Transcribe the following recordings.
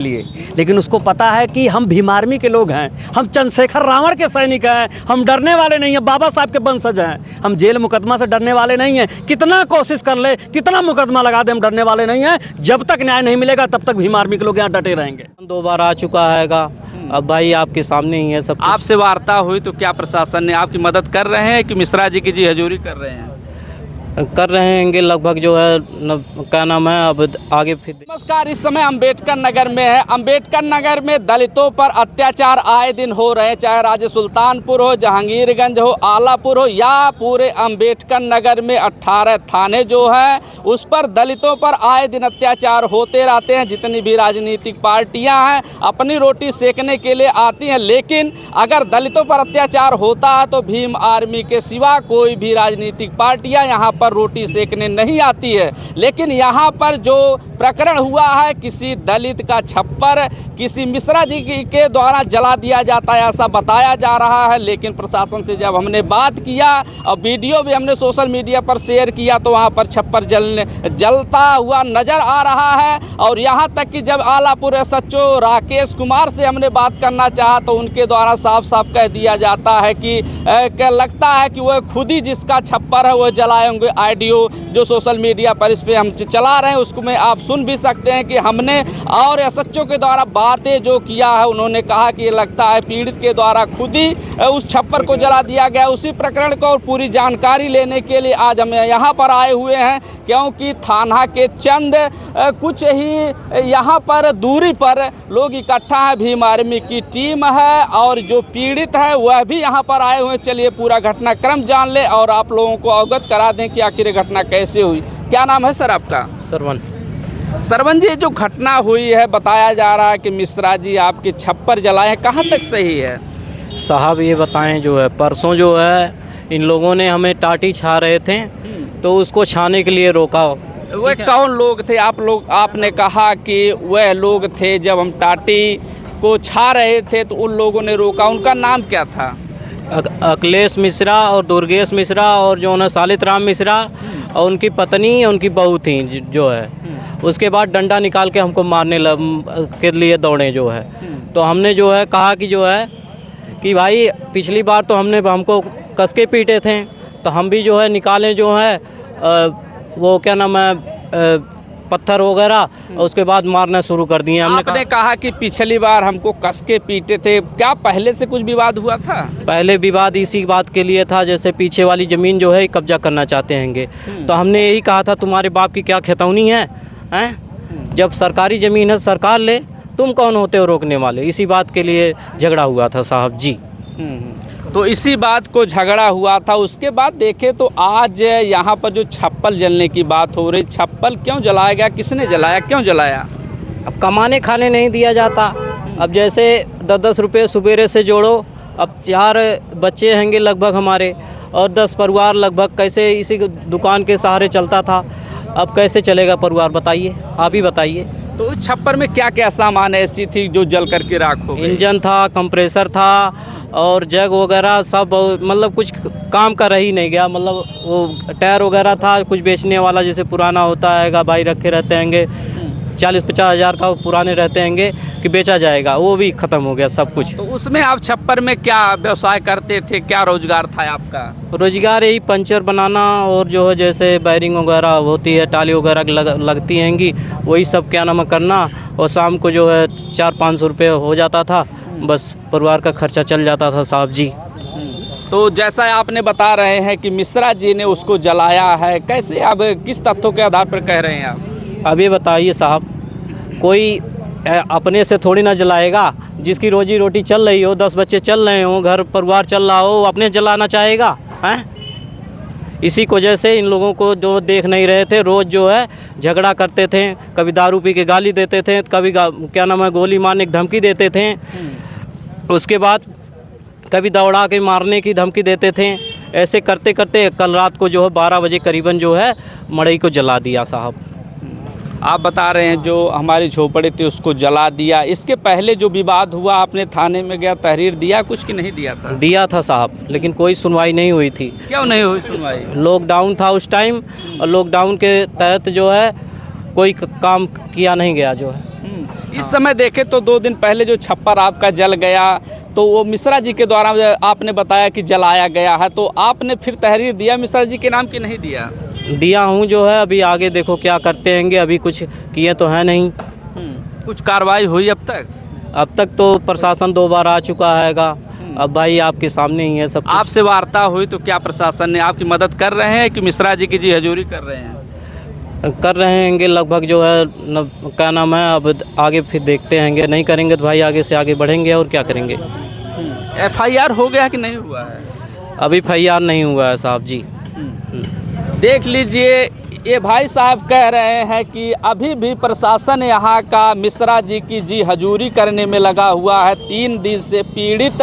लिए, लेकिन उसको पता है कि हम भीम आर्मी के लोग हैं, हम चंद्रशेखर रावण के सैनिक हैं, हम डरने वाले नहीं हैं, बाबा साहब के वंशज हैं, हम जेल मुकदमा से डरने वाले नहीं हैं। कितना कोशिश कर ले, कितना मुकदमा लगा दे, हम डरने वाले नहीं हैं। जब तक न्याय नहीं मिलेगा तब तक भीम आर्मी के लोग यहाँ डटे रहेंगे। 2 बार आ चुका हैगा, अब भाई आपके सामने ही है सब कुछ। आपसे वार्ता हुई तो क्या प्रशासन ने आपकी मदद कर रहे हैं कि मिश्रा जी की जी हजूरी कर रहे हैं? कर रहे हैंगे लगभग जो है क्या नाम है, अब आगे फिर। नमस्कार, इस समय अम्बेडकर नगर में है। अम्बेडकर नगर में दलितों पर अत्याचार आए दिन हो रहे हैं, चाहे राजे सुल्तानपुर हो, जहांगीरगंज हो, आलापुर हो या पूरे अम्बेडकर नगर में 18 थाने जो है उस पर दलितों पर आए दिन अत्याचार होते रहते हैं। जितनी भी राजनीतिक पार्टियां हैं अपनी रोटी सेकने के लिए आती हैं, लेकिन अगर दलितों पर अत्याचार होता है तो भीम आर्मी के सिवा कोई भी राजनीतिक पार्टियां यहाँ पर रोटी सेकने नहीं आती है। लेकिन यहाँ पर जो प्रकरण हुआ है, किसी दलित का छप्पर किसी मिश्रा जी के द्वारा जला दिया जाता है ऐसा बताया जा रहा है। लेकिन प्रशासन से जब हमने बात किया और वीडियो भी हमने सोशल मीडिया पर शेयर किया तो वहाँ पर छप्पर जलता हुआ नज़र आ रहा है। और यहाँ तक कि जब आलापुर एसएचओ राकेश कुमार से हमने बात करना चाहा तो उनके द्वारा साफ साफ कह दिया जाता है कि लगता है कि वह खुद ही जिसका छप्पर है वह जलाए होंगे। ऑडियो जो सोशल मीडिया पर इस पर हम चला रहे हैं उसको में आप सुन भी सकते हैं कि हमने और एसएचओ के द्वारा बातें जो किया है, उन्होंने कहा कि ये लगता है पीड़ित के द्वारा खुद ही उस छप्पर को जला दिया गया। उसी प्रकरण को और पूरी जानकारी लेने के लिए आज हम यहाँ पर आए हुए हैं, क्योंकि थाना के चंद कुछ ही यहाँ पर दूरी पर लोग इकट्ठा हैं, भीम आर्मी की टीम है और जो पीड़ित है वह भी यहाँ पर आए हुए हैं। चलिए पूरा घटनाक्रम जान ले और आप लोगों को अवगत करा दें कि आखिर घटना कैसे हुई। क्या नाम है सर आपका? सरवन जी, जो घटना हुई है बताया जा रहा है कि मिश्रा जी आपके छप्पर जलाए हैं, कहाँ तक सही है? साहब ये बताएं, जो है परसों जो है इन लोगों ने हमें टाटी छा रहे थे तो उसको छाने के लिए रोका। वह कौन लोग थे? आपने कहा कि वह लोग थे जब हम टाटी को छा रहे थे तो उन लोगों ने रोका, उनका नाम क्या था? अखिलेश मिश्रा और दुर्गेश मिश्रा और जो है सालित राम मिश्रा और उनकी पत्नी उनकी बहू थी जो है। उसके बाद डंडा निकाल के हमको मारने के लिए दौड़े जो है। तो हमने जो है कहा कि जो है कि भाई पिछली बार तो हमको कस के पीटे थे तो हम भी जो है निकालें जो है वो क्या नाम है पत्थर वगैरह, उसके बाद मारना शुरू कर दिए। आपने कहा कि पिछली बार हमको कस के पीटे थे, क्या पहले से कुछ विवाद हुआ था? पहले विवाद इसी बात के लिए था, जैसे पीछे वाली ज़मीन जो है कब्जा करना चाहते हैंगे। तो हमने यही कहा था तुम्हारे बाप की क्या खितौनी है, हैं? जब सरकारी ज़मीन है सरकार ले, तुम कौन होते हो रोकने वाले? इसी बात के लिए झगड़ा हुआ था साहब जी। तो इसी बात को झगड़ा हुआ था। उसके बाद देखें तो आज यहाँ पर जो छप्पर जलने की बात हो रही, छप्पर क्यों जलाया गया, किसने जलाया, क्यों जलाया? अब कमाने खाने नहीं दिया जाता। अब जैसे 10-10 रुपये सुबेरे से जोड़ो, अब 4 बच्चे हैंगे लगभग हमारे और 10 परिवार लगभग, कैसे इसी दुकान के सहारे चलता था। अब कैसे चलेगा परिवार, बताइए, आप ही बताइए। तो उस छप्पर में क्या क्या सामान ऐसी थी जो जल करके राख हो गई? इंजन था, कंप्रेसर था और जग वगैरह सब, मतलब कुछ काम का रही नहीं गया। मतलब वो टायर वगैरह था कुछ बेचने वाला, जैसे पुराना होता है भाई रखे रहते हैंगे 40-50 हज़ार का पुराने रहते हैंगे कि बेचा जाएगा, वो भी ख़त्म हो गया सब कुछ। तो उसमें आप छप्पर में क्या व्यवसाय करते थे, क्या रोजगार था आपका? रोजगार यही पंचर बनाना और जो है जैसे वायरिंग वगैरह होती है, टाली वगैरह लगती हैंगी, वही सब क्या नाम करना। और शाम को जो है 400-500 रुपये हो जाता था, बस परिवार का खर्चा चल जाता था साहब जी। तो जैसा आपने बता रहे हैं कि मिश्रा जी ने उसको जलाया है, कैसे, अब किस तथ्यों के आधार पर कह रहे हैं आप? अब ये बताइए साहब, कोई अपने से थोड़ी ना जलाएगा। जिसकी रोजी रोटी चल रही हो, 10 बच्चे चल रहे हो, घर परिवार चल रहा हो, अपने जलाना चाहेगा, हैं? इसी वजह से इन लोगों को जो देख नहीं रहे थे, रोज़ जो है झगड़ा करते थे, कभी दारू पी के गाली देते थे, कभी क्या नाम है गोली मारने की धमकी देते थे, उसके बाद कभी दौड़ा के मारने की धमकी देते थे। ऐसे करते करते कल रात को जो है 12 बजे करीबन जो है मड़ई को जला दिया साहब। आप बता रहे हैं जो हमारी झोपड़ी थी उसको जला दिया। इसके पहले जो विवाद हुआ, आपने थाने में गया, तहरीर दिया कुछ कि नहीं दिया था? दिया था साहब, लेकिन कोई सुनवाई नहीं हुई थी। क्यों नहीं हुई सुनवाई? लॉकडाउन था उस टाइम और लॉकडाउन के तहत जो है कोई काम किया नहीं गया जो है। इस समय देखें तो 2 दिन पहले जो छप्पर आपका जल गया, तो वो मिश्रा जी के द्वारा आपने बताया कि जलाया गया है, तो आपने फिर तहरीर दिया मिश्रा जी के नाम की नहीं दिया? दिया हूँ जो है, अभी आगे देखो क्या करते हैंगे, अभी कुछ किए तो है नहीं। कुछ कार्रवाई हुई अब तक? अब तक तो प्रशासन 2 बार आ चुका हैगा, अब भाई आपके सामने ही है सब कुछ। आपसे वार्ता हुई तो क्या प्रशासन ने आपकी मदद कर रहे हैं कि मिश्रा जी की जी हजूरी कर रहे हैं? कर रहे हैंगे लगभग जो है क्या नाम है, अब आगे फिर देखते हैंगे, नहीं करेंगे तो भाई आगे से आगे बढ़ेंगे और क्या करेंगे। FIR हो गया कि नहीं हुआ है? अभी FIR नहीं हुआ है साहब जी। देख लीजिए, ये भाई साहब कह रहे हैं कि अभी भी प्रशासन यहाँ का मिश्रा जी की जी हजूरी करने में लगा हुआ है। 3 दिन से पीड़ित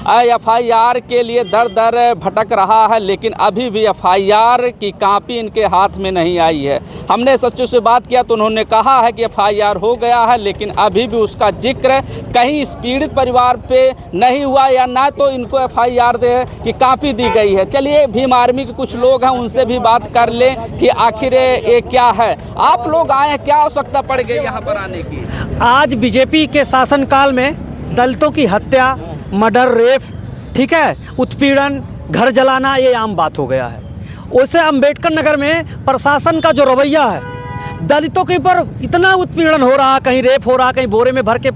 FIR के लिए दर दर भटक रहा है, लेकिन अभी भी FIR की कॉपी इनके हाथ में नहीं आई है। हमने SHO से बात किया तो उन्होंने कहा है कि FIR हो गया है, लेकिन अभी भी उसका जिक्र कहीं इस पीड़ित परिवार पे नहीं हुआ, या ना तो इनको FIR की कॉपी दी गई है। चलिए, भीम आर्मी के कुछ लोग हैं, उनसे भी बात कर लें कि आखिर ये क्या है। आप लोग आए हैं, क्या आवश्यकता पड़ गई यहाँ पर आने की? आज बीजेपी के शासनकाल में दलितों की हत्या, मर्डर, रेप, ठीक है, उत्पीड़न, घर जलाना, ये आम बात हो गया है। वैसे अम्बेडकर नगर में प्रशासन का जो रवैया है, दलितों के ऊपर इतना उत्पीड़न हो रहा, कहीं रेप हो रहा, कहीं बोरे में भर के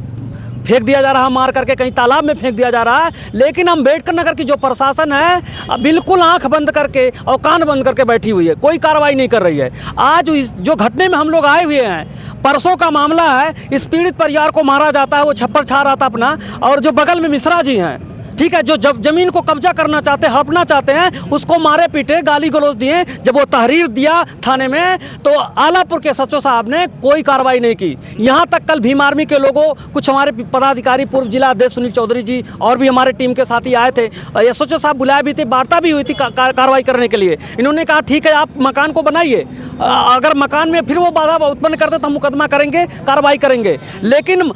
फेंक दिया जा रहा, मार करके कहीं तालाब में फेंक दिया जा रहा है, लेकिन अम्बेडकर नगर की जो प्रशासन है बिल्कुल आंख बंद करके और कान बंद करके बैठी हुई है, कोई कार्रवाई नहीं कर रही है। आज जो घटने में हम लोग आए हुए हैं, परसों का मामला है, इस पीड़ित परिवार को मारा जाता है, वो छप्पर छा रहा था अपना, और जो बगल में मिश्रा जी हैं, ठीक है, जो जब जमीन को कब्जा करना चाहते हैं, हड़पना चाहते हैं, उसको मारे पीटे, गाली गलौज दिए। जब वो तहरीर दिया थाने में तो आलापुर के SHO साहब ने कोई कार्रवाई नहीं की। यहाँ तक कल भीम आर्मी के लोगों, कुछ हमारे पदाधिकारी, पूर्व जिला अध्यक्ष सुनील चौधरी जी और भी हमारे टीम के साथी आए थे, SHO साहब बुलाए भी थे, वार्ता भी हुई थी कार्रवाई करने के लिए। इन्होंने कहा ठीक है, आप मकान को बनाइए, अगर मकान में फिर वो बाधा उत्पन्न करते तो हम मुकदमा करेंगे, कार्रवाई करेंगे। लेकिन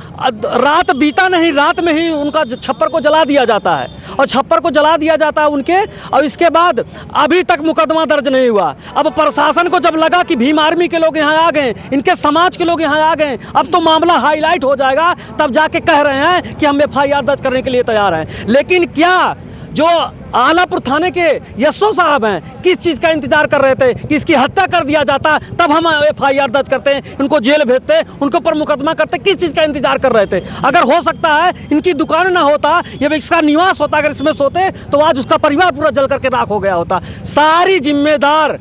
रात बीता नहीं, रात में ही उनका छप्पर को जला दिया जाता है, और छप्पर को जला दिया जाता है उनके, और इसके बाद अभी तक मुकदमा दर्ज नहीं हुआ। अब प्रशासन को जब लगा कि भीम आर्मी के लोग यहाँ आ गए, इनके समाज के लोग यहाँ आ गए, अब तो मामला हाईलाइट हो जाएगा, तब जाके कह रहे हैं कि हम FIR दर्ज करने के लिए तैयार हैं। लेकिन क्या जो आलापुर थाने के SHO साहब हैं, किस चीज़ का इंतजार कर रहे थे कि इसकी हत्या कर दिया जाता, तब हम FIR दर्ज करते हैं, इनको जेल भेजते, उनके ऊपर मुकदमा करते? किस चीज़ का इंतजार कर रहे थे? अगर हो सकता है इनकी दुकान ना होता, ये इसका निवास होता, अगर इसमें सोते तो आज उसका परिवार पूरा जल करके राख हो गया होता। सारी जिम्मेदार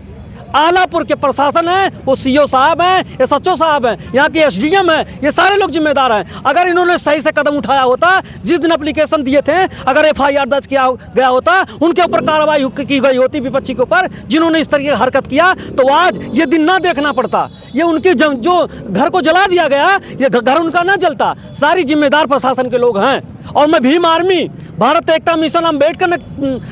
आलापुर के प्रशासन है, वो CO साहब हैं, SHO साहब हैं, यहाँ के SDM हैं, ये सारे लोग जिम्मेदार हैं। अगर इन्होंने सही से कदम उठाया होता, जिस दिन एप्लीकेशन दिए थे, अगर FIR दर्ज किया गया होता, उनके ऊपर कार्रवाई की गई होती विपक्षी के ऊपर, जिन्होंने इस तरीके की हरकत किया, तो आज ये दिन ना देखना पड़ता। ये उनके जो घर को जला दिया गया, ये घर उनका ना जलता। सारी जिम्मेदार प्रशासन के लोग हैं। और मैं भीम आर्मी, भारत एकता मिशन अम्बेडकर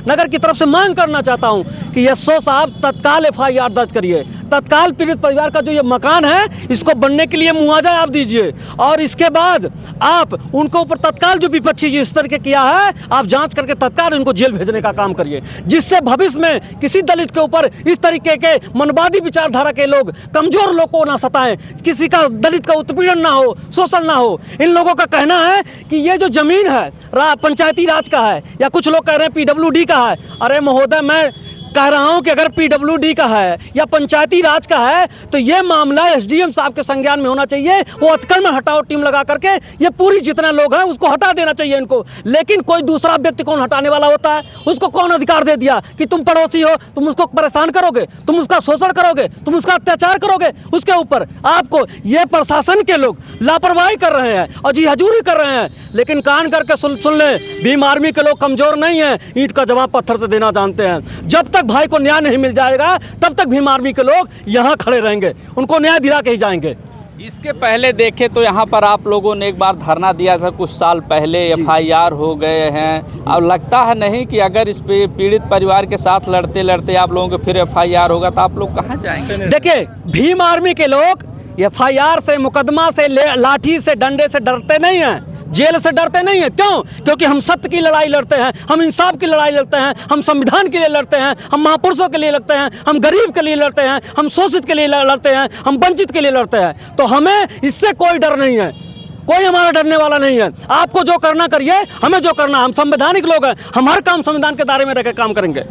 नगर की तरफ से मांग करना चाहता हूं कि SHO साहब तत्काल FIR दर्ज करिए, तत्काल पीड़ित परिवार का जो ये मकान है, इसको बनने के लिए मुआवजा आप दीजिए, और इसके बाद आप उनको ऊपर तत्काल जो विपक्षी जी इस तरह किया है, आप जांच करके तत्काल इनको जेल भेजने का काम करिए, जिससे भविष्य में किसी दलित के ऊपर इस तरीके के मनवादी विचारधारा के लोग, कमजोर लोग को ना सताएं, किसी का दलित का उत्पीड़न ना हो, शोषण ना हो। इन लोगों का कहना है कि ये जो जमीन है पंचायती राज का है, या कुछ लोग कह रहे हैं PWD का है। अरे महोदय, मैं कह रहा हूं कि अगर PWD का है या पंचायती राज का है, तो ये मामला SDM साहब के संज्ञान में होना चाहिए। वो अटकल में हटाओ टीम लगा करके, ये पूरी जितना लोग हैं उसको हटा देना चाहिए इनको। लेकिन कोई दूसरा व्यक्ति कौन हटाने वाला होता है? उसको कौन अधिकार दे दिया कि तुम पड़ोसी हो, तुम उसको परेशान करोगे, तुम उसका शोषण करोगे, तुम उसका अत्याचार करोगे उसके ऊपर? आपको ये प्रशासन के लोग लापरवाही कर रहे हैं और जी हजूरी कर रहे हैं। लेकिन कान करके सुन लें, भीम आर्मी के लोग कमजोर नहीं हैं, ईंट का जवाब पत्थर से देना जानते हैं। जब तक भाई को न्याय नहीं मिल जाएगा, तब तक भीम आर्मी के लोग यहाँ खड़े रहेंगे, उनको न्याय दिला के ही जाएंगे। इसके पहले देखें तो यहाँ पर आप लोगों ने एक बार धरना दिया था कुछ साल पहले, FIR हो गए हैं। अब लगता है नहीं कि अगर इस पीड़ित परिवार के साथ लड़ते लड़ते आप लोगों को फिर FIR होगा तो आप लोग कहाँ जाएंगे? देखिए, भीम आर्मी के लोग FIR से, मुकदमा से, लाठी से, डंडे से डरते नहीं हैं, जेल से डरते नहीं हैं। क्यों? क्योंकि हम सत्य की लड़ाई लड़ते हैं, हम इंसाफ की लड़ाई लड़ते हैं, हम संविधान के लिए लड़ते हैं, हम महापुरुषों के लिए लड़ते हैं, हम गरीब के लिए लड़ते हैं, हम शोषित के लिए लड़ते हैं, हम वंचित के लिए लड़ते हैं। तो हमें इससे कोई डर नहीं है। कोई हमारा डरने वाला नहीं है। आपको जो करना करिए, हमें जो करना, हम संवैधानिक लोग हैं, हम हर काम संविधान के दायरे में रहकर काम करेंगे।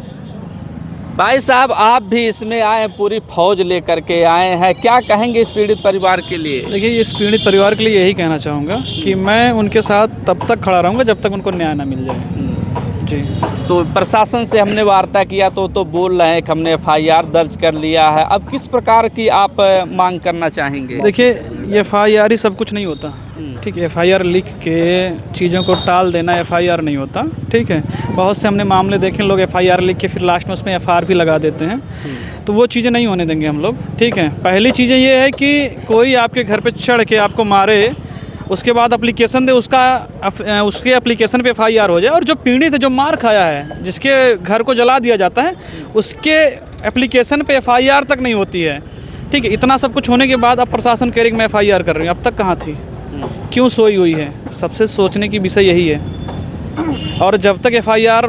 भाई साहब, आप भी इसमें आए, पूरी फौज लेकर के आए हैं, क्या कहेंगे इस पीड़ित परिवार के लिए? देखिए, इस पीड़ित परिवार के लिए यही कहना चाहूँगा कि मैं उनके साथ तब तक खड़ा रहूँगा जब तक उनको न्याय ना मिल जाए। जी। तो प्रशासन से हमने वार्ता किया तो बोल रहे हैं कि हमने FIR दर्ज कर लिया है। अब किस प्रकार की आप मांग करना चाहेंगे? देखिए, ये FIR ही सब कुछ नहीं होता, ठीक है। FIR लिख के चीज़ों को टाल देना FIR नहीं होता, ठीक है। बहुत से हमने मामले देखे, लोग FIR लिख के फिर लास्ट में उसमें FR भी लगा देते हैं, तो वो चीज़ें नहीं होने देंगे हम लोग, ठीक है। पहली चीज़ें ये है कि कोई आपके घर पे चढ़ के आपको मारे, उसके बाद एप्लीकेशन दे, उसके एप्लीकेशन पे FIR हो जाए, और जो पीड़ित है, जो मार खाया है, जिसके घर को जला दिया जाता है, उसके एप्लीकेशन पे FIR तक नहीं होती है, ठीक है। इतना सब कुछ होने के बाद अब प्रशासन कह रही है मैं FIR कर रही हूँ, अब तक कहाँ थी, क्यों सोई हुई है? सबसे सोचने की विषय यही है। और जब तक FIR,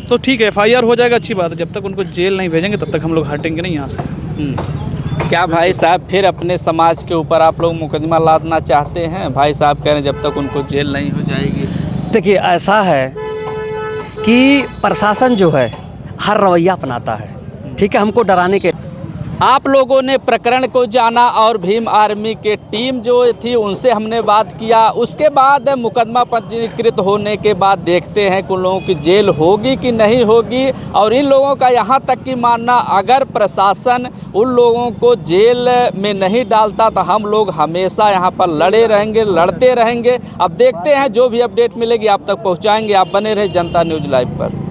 तो ठीक है, FIR हो जाएगा, अच्छी बात है, जब तक उनको जेल नहीं भेजेंगे तब तक हम लोग हटेंगे नहीं यहाँ से। क्या भाई साहब फिर अपने समाज के ऊपर आप लोग मुकदमा लादना चाहते हैं? भाई साहब कह रहे हैं जब तक उनको जेल नहीं हो जाएगी। देखिए, ऐसा है कि प्रशासन जो है हर रवैया अपनाता है, ठीक है, हमको डराने के। आप लोगों ने प्रकरण को जाना और भीम आर्मी के टीम जो थी उनसे हमने बात किया। उसके बाद मुकदमा पंजीकृत होने के बाद देखते हैं कि उन लोगों की जेल होगी कि नहीं होगी। और इन लोगों का यहाँ तक कि मानना, अगर प्रशासन उन लोगों को जेल में नहीं डालता तो हम लोग हमेशा यहाँ पर लड़े रहेंगे, लड़ते रहेंगे। अब देखते हैं, जो भी अपडेट मिलेगी आप तक पहुँचाएँगे। आप बने रहे जनता न्यूज़ लाइव पर।